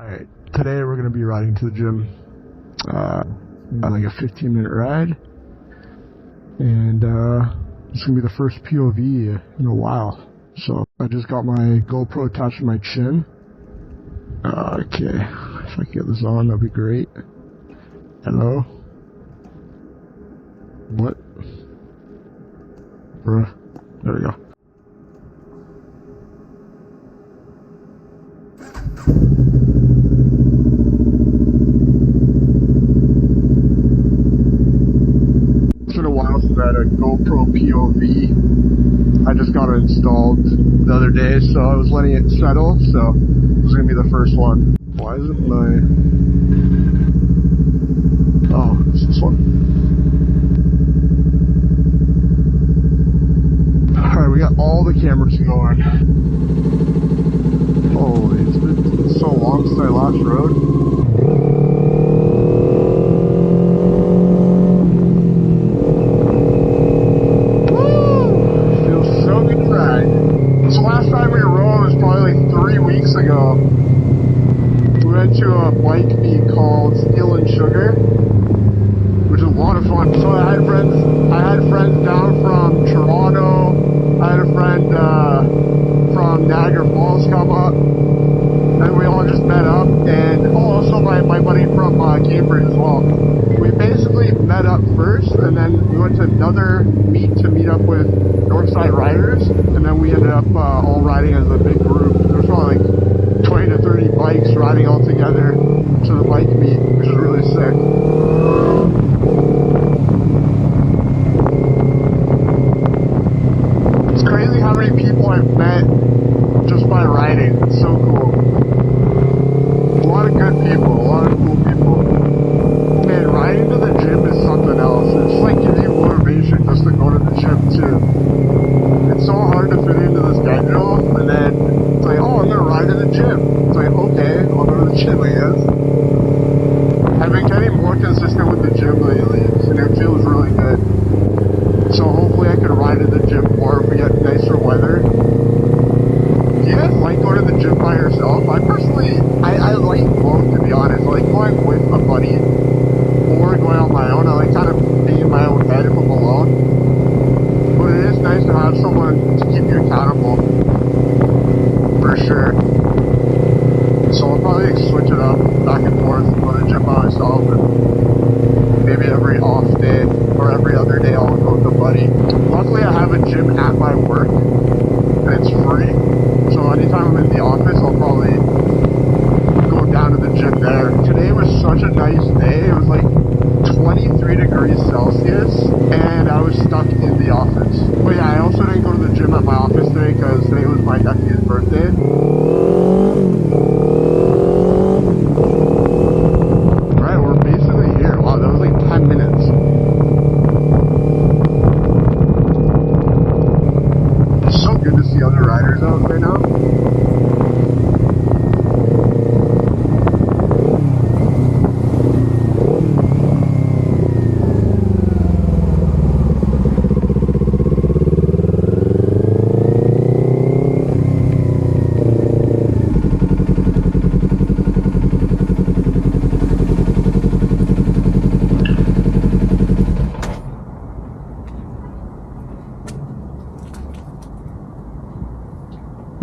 Alright, today we're going to be riding to the gym, like a 15-minute ride, and it's going to be the first POV in a while. So I just got my GoPro attached to my chin. Okay, if I can get this on, that'd be great. Hello? What? Bruh. There we go. It's been a while since I had a GoPro POV. I just got it installed the other day, so I was letting it settle, so this is going to be the first one. Why isn't my... Oh, it's this one. Alright, we got all the cameras going. Holy, it's been so long since I last rode. Ago, we went to a bike meet called Steel and Sugar, which is a lot of fun. So I had friends down from Toronto. I had a friend from Niagara Falls come up, and we all just met up. And also my buddy from Cambridge as well. We basically met up first, and then we went to another meet to meet up with Northside riders, and then we ended up all riding as a big group. There was probably like 20 to 30 bikes riding all together to the bike meet, which is really sick. It's crazy how many people I've met just by riding. It's so cool. A lot of good people, a lot of cool people. Man, riding to the gym is something else. It's like gives you motivation just to go to the gym too. It's so hard to fit into the schedule, and then it's like, oh, I'm gonna ride to the gym. It's like, okay, I'll go to the gym, I guess. I've been getting more consistent with the gym lately, and it feels really good. So hopefully I can ride to the gym more if we get nicer weather. Do you guys like going to the gym by yourself? I personally, I like both, to be honest. I like going with a buddy or going on my own. I like kind of being in my own head if I'm alone. But it is nice to have someone to keep you accountable, for sure. So I'll probably switch it up back and forth, go to the gym by myself, and maybe every off day or every other day I'll go with a buddy. Luckily I have a gym at my work, and it's free, so anytime I'm in the office I'll probably go down to the gym there. Today was such a nice day. It was like 23 degrees Celsius, and I was stuck in the office. But yeah, I also didn't go to the gym at my office today because today was my nephew's birthday. Alright, we're basically here. Wow, that was like 10 minutes. It's so good to see other riders out right now.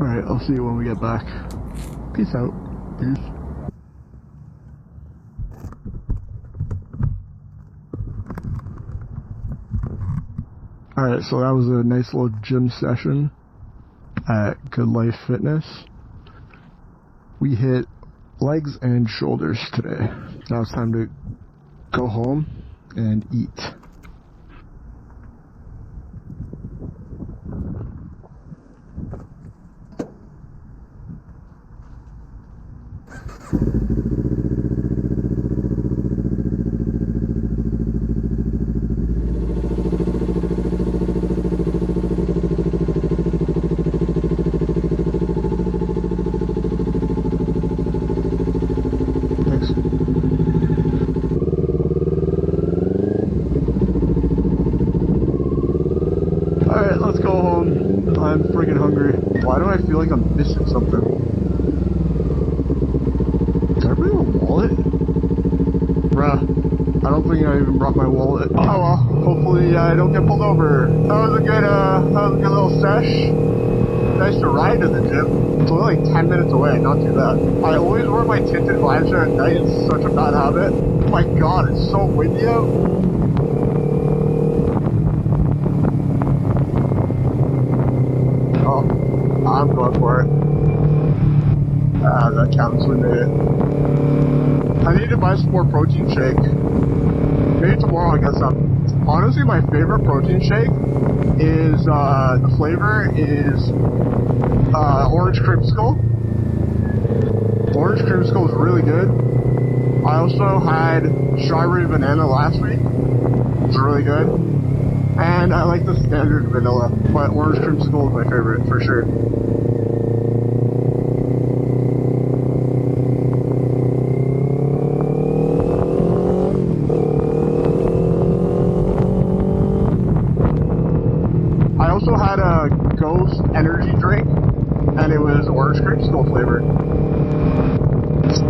Alright, I'll see you when we get back. Peace out. Peace. Alright, so that was a nice little gym session at Good Life Fitness. We hit legs and shoulders today. Now it's time to go home and eat. Alright, let's go home. I'm freaking hungry. Why do I feel like I'm missing something? even brought my wallet. Oh well, hopefully I don't get pulled over. That was a good little sesh. Nice to ride to the gym. It's only like 10 minutes away, not too bad. I always wear my tinted visor at night. It's such a bad habit. Oh my god, it's so windy out. Oh, I'm going for it. That counts with it. I need to buy some more protein shake. Maybe tomorrow I'll get some. Honestly, my favorite protein shake is, the flavor is, orange creamsicle. Orange creamsicle is really good. I also had strawberry banana last week. It's really good. And I like the standard vanilla, but orange creamsicle is my favorite, for sure. I also had a Ghost energy drink, and it was orange creamsicle flavored.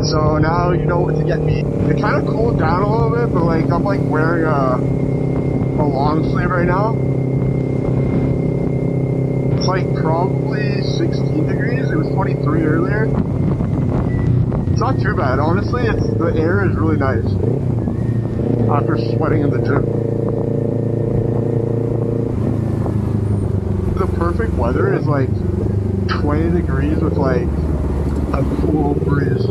So now you know what to get me. It kind of cooled down a little bit, but like I'm like wearing a long sleeve right now. It's like probably 16 degrees. It was 23 earlier. It's not too bad, honestly. The air is really nice after sweating in the gym. The perfect weather is like 20 degrees with like a cool breeze.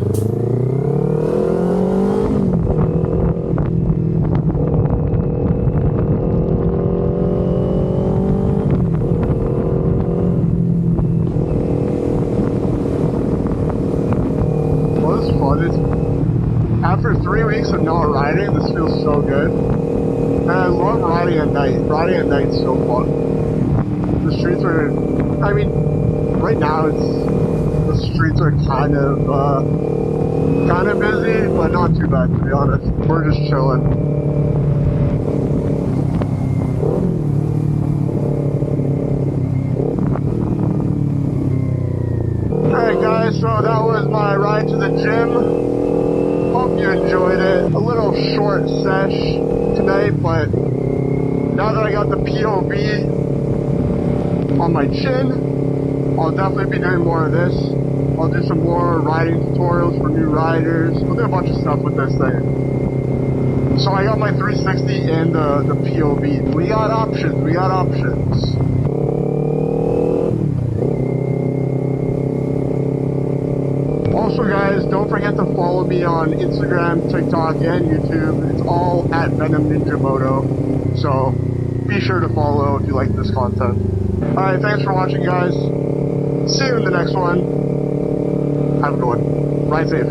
Well, this is fun. After 3 weeks of not riding, this feels so good. And I love riding at night. Riding at night is so fun. The streets are, I mean, right now the streets are kind of busy, but not too bad to be honest. We're just chilling. Alright guys, so that was my ride to the gym. Hope you enjoyed it. A little short sesh tonight, but now that I got the POV on my chin, I'll definitely be doing more of this. I'll do some more riding tutorials for new riders. We'll do a bunch of stuff with this thing. So I got my 360 and the POV. We got options, we got options. Also guys, don't forget to follow me on Instagram, TikTok, and YouTube. It's all at Venom Ninja Moto. So be sure to follow if you like this content. Alright, thanks for watching guys. See you in the next one. Have a good one. Ride safe.